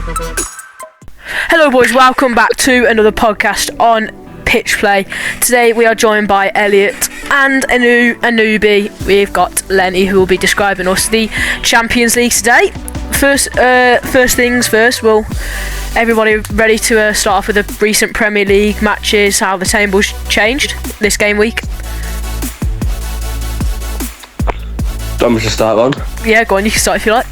Hello boys, welcome back to another podcast on Pitch Play. Today we are joined by Elliot and Anubi. We've got Lenny who will be describing us the Champions League today. First things first, well, everybody ready to start off with the recent Premier League matches, how the table's changed this game week? Do you want me to start one? Yeah, go on, you can start if you like.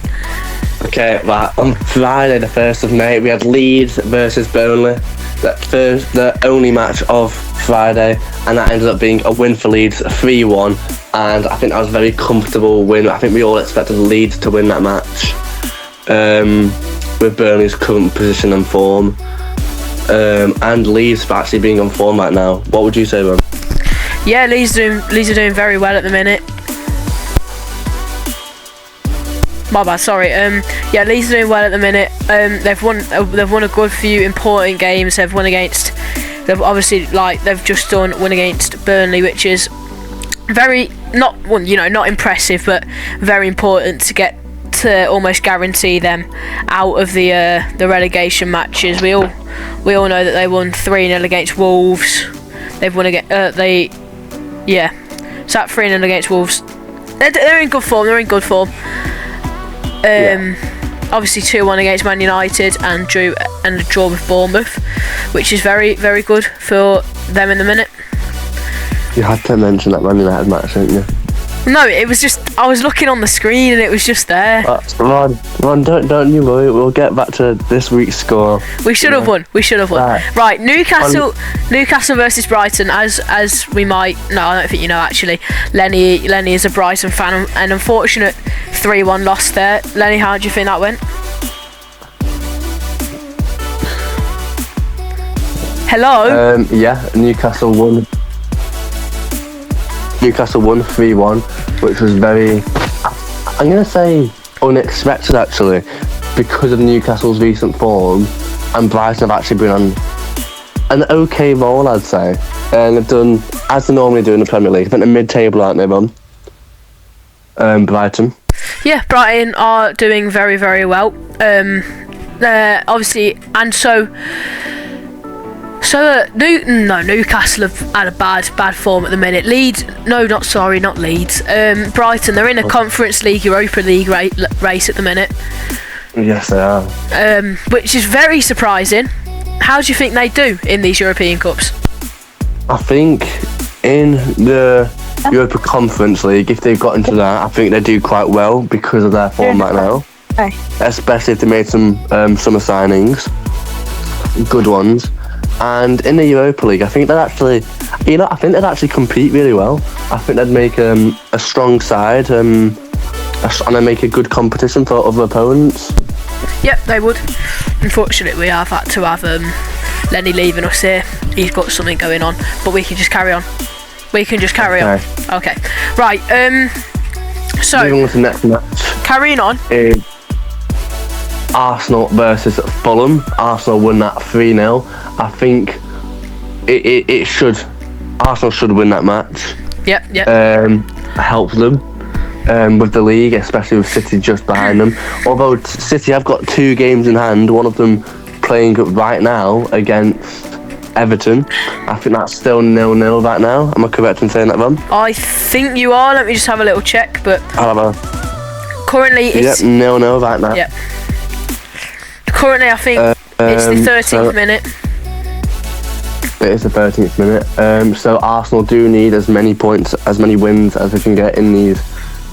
Okay, right. On Friday, the 1st of May, we had Leeds versus Burnley. The only match of Friday, and that ended up being a win for Leeds, 3-1. And I think that was a very comfortable win. I think we all expected Leeds to win that match. With Burnley's current position and form. And Leeds actually being on form right now. What would you say, man? Yeah, Leeds are doing very well at the minute. My bad, sorry. Yeah, Leeds are doing well at the minute. They've won a good few important games. They've just done win against Burnley, which is not impressive, but very important to get to almost guarantee them out of the relegation matches. We all know that they won 3-0 against Wolves. They've won against so that 3-0 against Wolves. They're in good form. Obviously 2-1 against Man United and a draw with Bournemouth, which is very, very good for them in the minute. You had to mention that Man United match, didn't you? No, it was just, I was looking on the screen and it was just there. Ron, don't you worry. We'll get back to this week's score. We should have won. Right, Newcastle versus Brighton. As we might, no, I don't think you know actually. Lenny is a Brighton fan, and unfortunate 3-1 loss there. Lenny, how do you think that went? Hello. Yeah, Newcastle won 3-1, which was very, I'm going to say, unexpected actually, because of Newcastle's recent form, and Brighton have actually been on an okay roll, I'd say. And they've done, as they normally do in the Premier League, I think they're mid-table, aren't they, Ron? Brighton. Yeah, Brighton are doing very, very well. Obviously, and Newcastle have had a bad form at the minute. Not Leeds. Brighton, they're in a Conference League, Europa League race at the minute. Yes, they are. Which is very surprising. How do you think they do in these European Cups? I think in the Europa Conference League, if they've got into that, I think they do quite well because of their form right now. Especially if they made some summer signings, good ones. And in the Europa League, I think they'd actually, compete really well. I think they'd make a strong side and they'd make a good competition for other opponents. Yep, they would. Unfortunately, we have had to have Lenny leaving us here. He's got something going on, but we can just carry on. Okay. Right. So moving on to the next match. Carrying on. Arsenal versus Fulham. Arsenal won that 3-0. I think Arsenal should win that match. Yep. Help them with the league, especially with City just behind them. Although City have got 2 games in hand, one of them playing right now against Everton. I think that's still 0-0 right now. Am I correct in saying that, Ron? I think you are. Let me just have a little check. But currently it's 0-0 right now. Yep. Currently, I think it's the 13th minute. It is the 13th minute. So Arsenal do need as many points, as many wins as they can get in these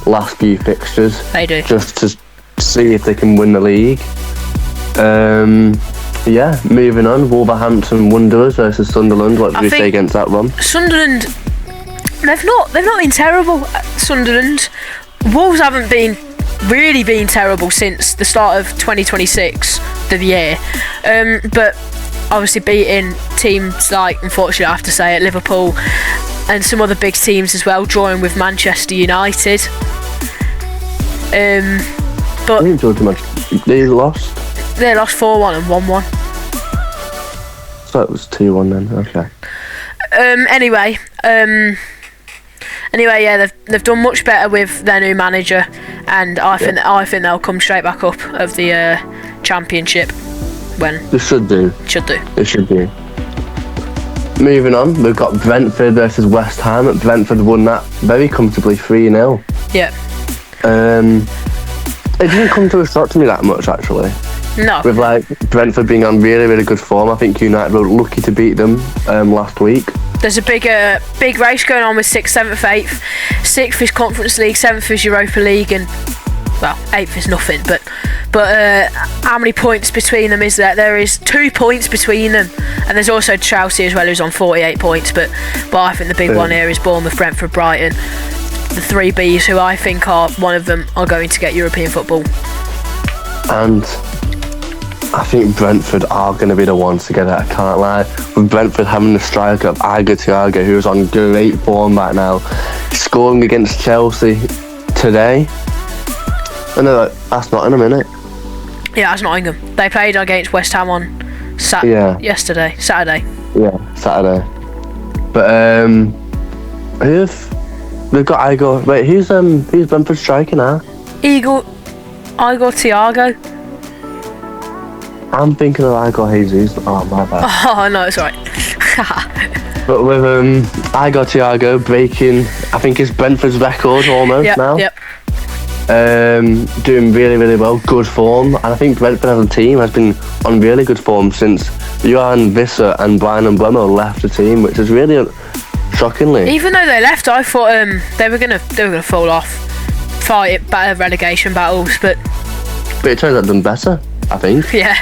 last few fixtures. They do. Just to see if they can win the league. Yeah, moving on. Wolverhampton Wanderers versus Sunderland. What do you say against that one? Sunderland, they've not been terrible. Sunderland, Wolves haven't been terrible since the start of 2026, the year. But obviously beating teams like, unfortunately I have to say it, Liverpool and some other big teams as well, drawing with Manchester United. But they lost 4-1 and 1-1. So it was 2-1 then, okay. Anyway, yeah, they've done much better with their new manager, and I think they'll come straight back up of the Championship. when They should do. should do. They should do. Moving on, we've got Brentford versus West Ham. Brentford won that very comfortably 3-0. Yeah. It didn't come to a shock to me that much, actually. No. With like Brentford being on really, really good form. I think United were lucky to beat them last week. There's a big race going on with 6th, 7th, 8th. 6th is Conference League, 7th is Europa League, and well, 8th is nothing. But how many points between them is there? There is 2 points between them, and there's also Chelsea as well, who's on 48 points. But I think the big one here is Bournemouth, Brentford, Brighton, the 3 Bs, who I think are one of them are going to get European football. And I think Brentford are going to be the ones to get it, I can't lie. With Brentford having the striker of Igor Thiago, who's on great form right now, scoring against Chelsea today. And they're like, that's not in a minute. Yeah, that's Nottingham. They played against West Ham on Saturday. Yeah, Saturday. But they've got Igor. Wait, who's Brentford striker now? Igor Thiago. I'm thinking of Igor Jesus. Oh, my bad. Oh no, it's alright. But with Igor Thiago breaking, I think it's Brentford's record almost now. Yep. Doing really, really well, good form, and I think Brentford as a team has been on really good form since Johan Visser and Brian Mbeumo left the team, which is really shockingly. Even though they left, I thought they were gonna fall off, fight relegation battles, but it turns out they've done better, I think. Yeah.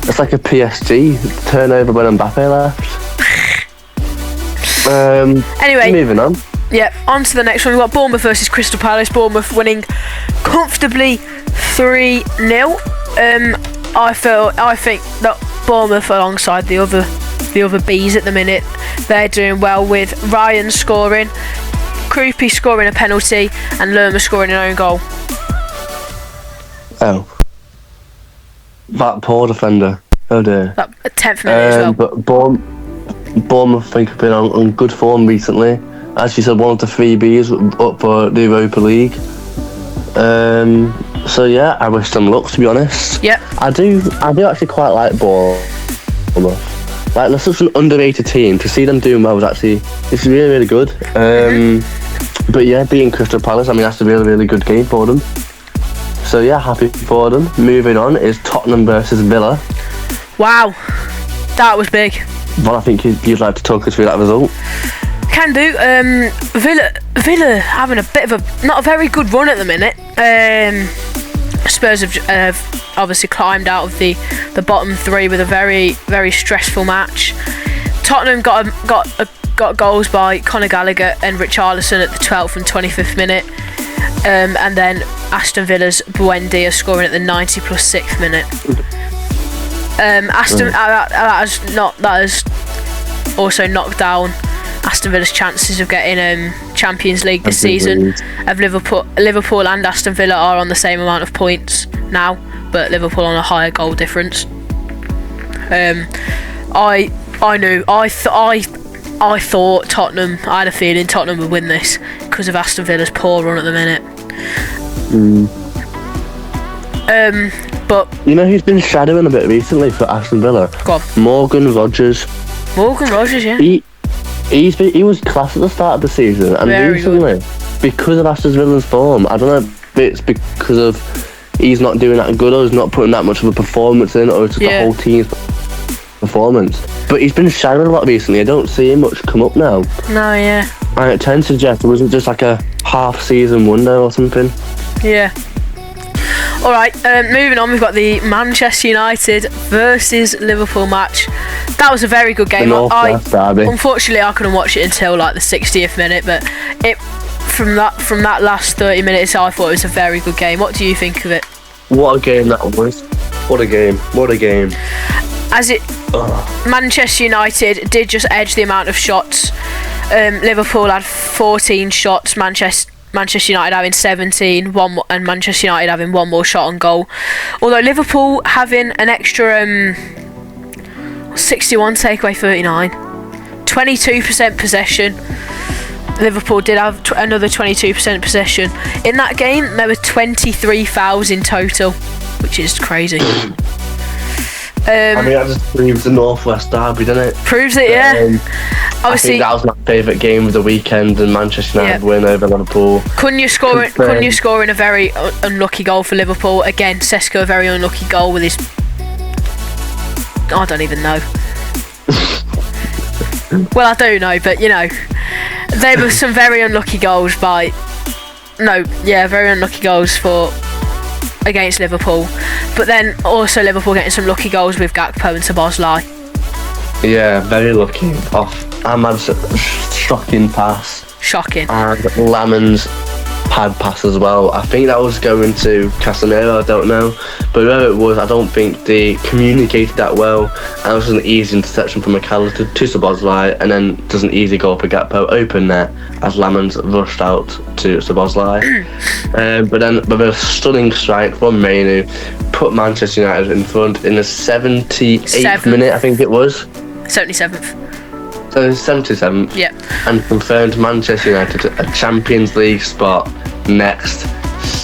It's like a PSG turnover when Mbappe left. Anyway, moving on. Yeah, on to the next one. We've got Bournemouth versus Crystal Palace. Bournemouth winning comfortably 3-0. I think that Bournemouth, alongside the other Bs at the minute, they're doing well with Ryan scoring, Krupi scoring a penalty, and Lerma scoring an own goal. Oh. That poor defender. Oh dear. That 10th minute as well. But Bournemouth, I think, have been on good form recently. As you said, one of the 3 Bs up for the Europa League. So yeah, I wish them luck, to be honest. Yep. I do actually quite like Bournemouth. Like, they're such an underrated team. To see them doing well it's really, really good. But yeah, beating Crystal Palace, I mean, that's a really, really good game for them. So yeah, happy for them. Moving on is Tottenham versus Villa. Wow, that was big. Well, I think you'd like to talk us through that result. Can do. Villa having a bit of not a very good run at the minute. Spurs have obviously climbed out of the bottom 3 with a very, very stressful match. Tottenham got goals by Conor Gallagher and Richarlison at the 12th and 25th minute, and then Aston Villa's Buendia scoring at the 90 plus 6th minute. That has also knocked down Aston Villa's chances of getting Champions League this season. Of Liverpool and Aston Villa are on the same amount of points now, but Liverpool on a higher goal difference. I thought Tottenham. I had a feeling Tottenham would win this because of Aston Villa's poor run at the minute. But you know who's been shadowing a bit recently for Aston Villa? Go on. Morgan Rogers. Yeah. He was class at the start of the season, and Very recently, good. because of Aston Villa's form, I don't know if it's because of he's not doing that good, or he's not putting that much of a performance in, or it's the whole team's performance. But he's been shadowing a lot recently. I don't see him much come up now. No, yeah. And it tends to suggest it wasn't just like a half-season wonder or something. Yeah. All right, moving on, we've got the Manchester United versus Liverpool match. That was a very good game. Unfortunately, I couldn't watch it until like the 60th minute, but from that last 30 minutes, I thought it was a very good game. What do you think of it? What a game that was! What a game! Manchester United did just edge the amount of shots. Liverpool had 14 shots. Manchester United having 17, and Manchester United having 1 more shot on goal. Although Liverpool having an extra 61 take away 39, 22% possession. Liverpool did have another 22% possession. In that game, there were 23 fouls in total, which is crazy. I mean, that just proves the Northwest Derby, doesn't it? Proves it, yeah. I think that was my favourite game of the weekend, and Manchester United win over Liverpool. Couldn't you score in a very unlucky goal for Liverpool? Again, Sesko, a very unlucky goal with his... I don't even know. Well, I do know, but you know, there were some very unlucky goals very unlucky goals against Liverpool. But then also Liverpool getting some lucky goals with Gakpo and Szoboszlai. Yeah, very lucky off Ahmad's shocking pass. Shocking. And Lamon's pad pass as well. I think that was going to Casemiro, I don't know. But whoever it was, I don't think they communicated that well. And it was an easy interception from McAllister to Szoboszlai, and then does an easy goal for Gakpo, open net, as Lamon's rushed out to Szoboszlai. But then with a stunning strike from Mainu, put Manchester United in front in the 78th minute, I think it was. 77th. So 77th. Yeah. And confirmed Manchester United a Champions League spot next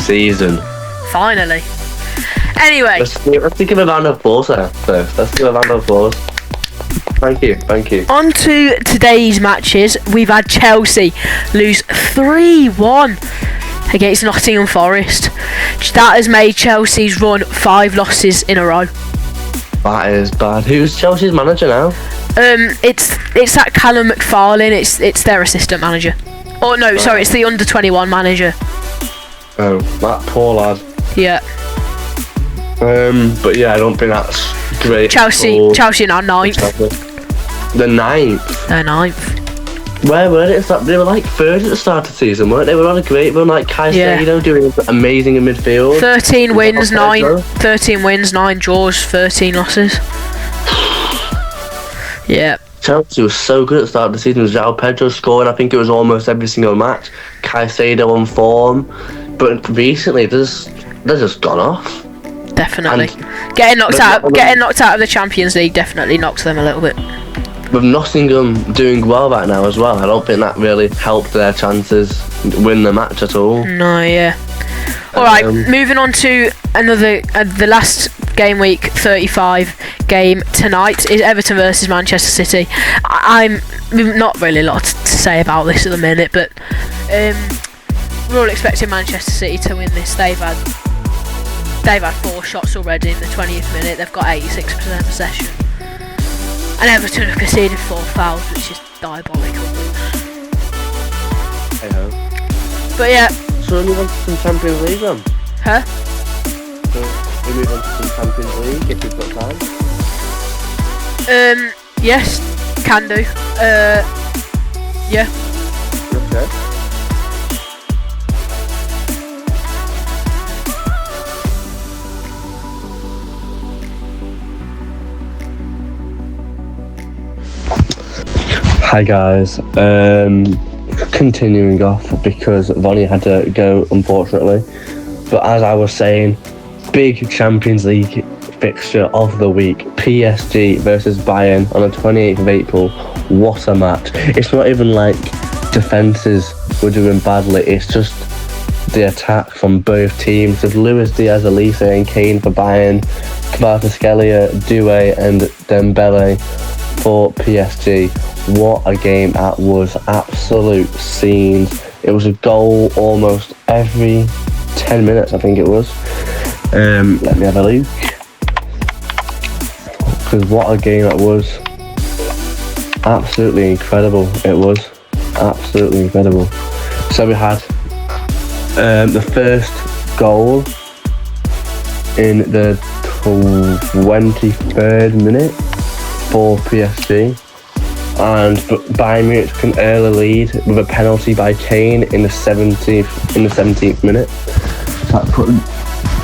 season. Finally. Anyway. Let's give a round of applause there first. Let's give a round of applause. Thank you. On to today's matches. We've had Chelsea lose 3-1 against Nottingham Forest. That has made Chelsea's run 5 losses in a row. That is bad. Who's Chelsea's manager now? It's that Callum McFarlane. It's their assistant manager. Oh no, sorry, it's the under-21 manager. Oh, that poor lad. Yeah. But yeah, I don't think that's great. Chelsea are now 9th. The 9th. They're 9th. Where were they? They were like 3rd at the start of the season, weren't they? They were on a great run, like Caicedo doing amazing in midfield. 13 wins, 9 draws, 13 losses. Yeah. Chelsea was so good at the start of the season. João Pedro scoring, I think it was almost every single match. Caicedo on form. But recently, they're just gone off. Definitely. Getting knocked out of the Champions League definitely knocks them a little bit. With Nottingham doing well right now as well, I don't think that really helped their chances win the match at all. No, yeah. Alright, moving on to the last game week 35 game tonight is Everton versus Manchester City. I'm not really a lot to say about this at the minute, but we're all expecting Manchester City to win this. They've had 4 shots already in the 20th minute. They've got 86% possession, and Everton have conceded 4 fouls, which is diabolical. I hope. But yeah. So we move on to some Champions League then? Huh? So we move on to some Champions League if we've got time? Yes, can do. Yeah. Okay. Hi guys. Continuing off because Vonnie had to go, unfortunately. But as I was saying, big Champions League fixture of the week. PSG versus Bayern on the 28th of April. What a match. It's not even like defences were doing badly. It's just the attack from both teams. There's Luis Diaz, Elise and Kane for Bayern. Kvaratskhelia, Doué and Dembele for PSG. What a game that was. Absolute scenes. It was a goal almost every 10 minutes, I think it was. Let me have a look. Because what a game that was. Absolutely incredible. It was. Absolutely incredible. So we had the first goal in the 23rd minute for PSG. And Bayern Munich took an early lead with a penalty by Kane in the 17th minute. That put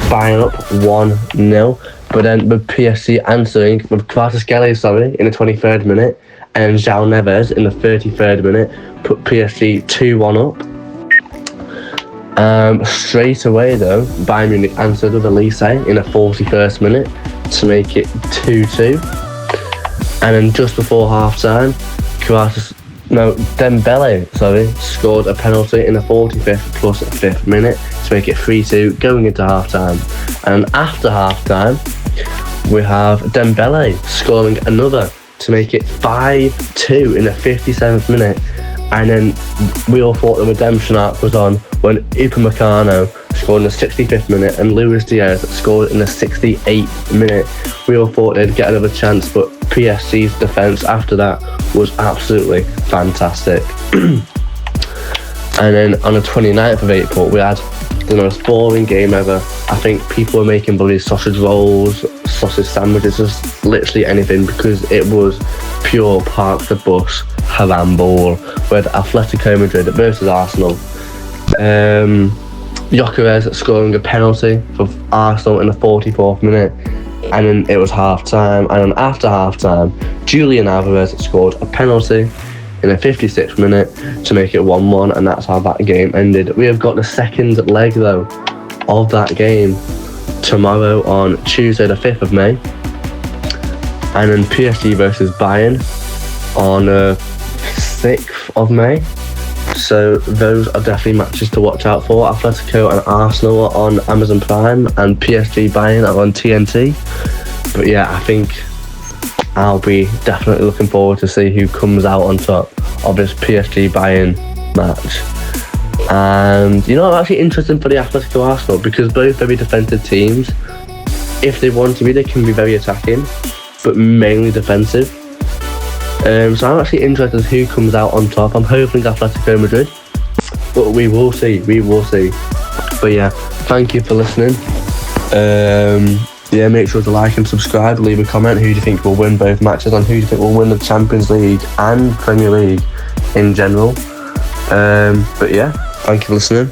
Bayern up 1-0. But then with PSG answering with Kvaratskhelia, in the 23rd minute, and João Neves in the 33rd minute, put PSG 2-1 up. Straight away though, Bayern Munich answered with Elise in the 41st minute to make it 2-2. And then just before half-time, Dembele scored a penalty in the 45th plus 5th minute to make it 3-2 going into half-time. And after half-time, we have Dembele scoring another to make it 5-2 in the 57th minute. And then we all thought the redemption arc was on when Upamecano scored in the 65th minute and Luis Diaz scored in the 68th minute. We all thought they'd get another chance, but PSG's defence after that was absolutely fantastic. And then on the 29th of April, we had the most boring game ever. I think people were making bloody sausage rolls, sausage sandwiches, just literally anything, because it was pure park the bus haram ball with Atletico Madrid versus Arsenal. Gyökeres scoring a penalty for Arsenal in the 44th minute, and then it was half time. And then after half time, Julian Alvarez scored a penalty in the 56th minute to make it 1-1, and that's how that game ended. We have got the second leg though of that game tomorrow on Tuesday the 5th of May, and then PSG versus Bayern on 6th of May. So those are definitely matches to watch out for. Atletico and Arsenal are on Amazon Prime, and PSG Bayern are on TNT. But yeah, I think I'll be definitely looking forward to see who comes out on top of this PSG Bayern match. And you know, I'm actually interested for the Atletico Arsenal, because both very defensive teams. If they want to be, they can be very attacking, but mainly defensive. So I'm actually interested who comes out on top. I'm hoping Atletico Madrid, but we will see. But yeah, thank you for listening. Yeah, make sure to like and subscribe. Leave a comment. Who do you think will win both matches, and who do you think will win the Champions League and Premier League in general? But yeah, thank you for listening.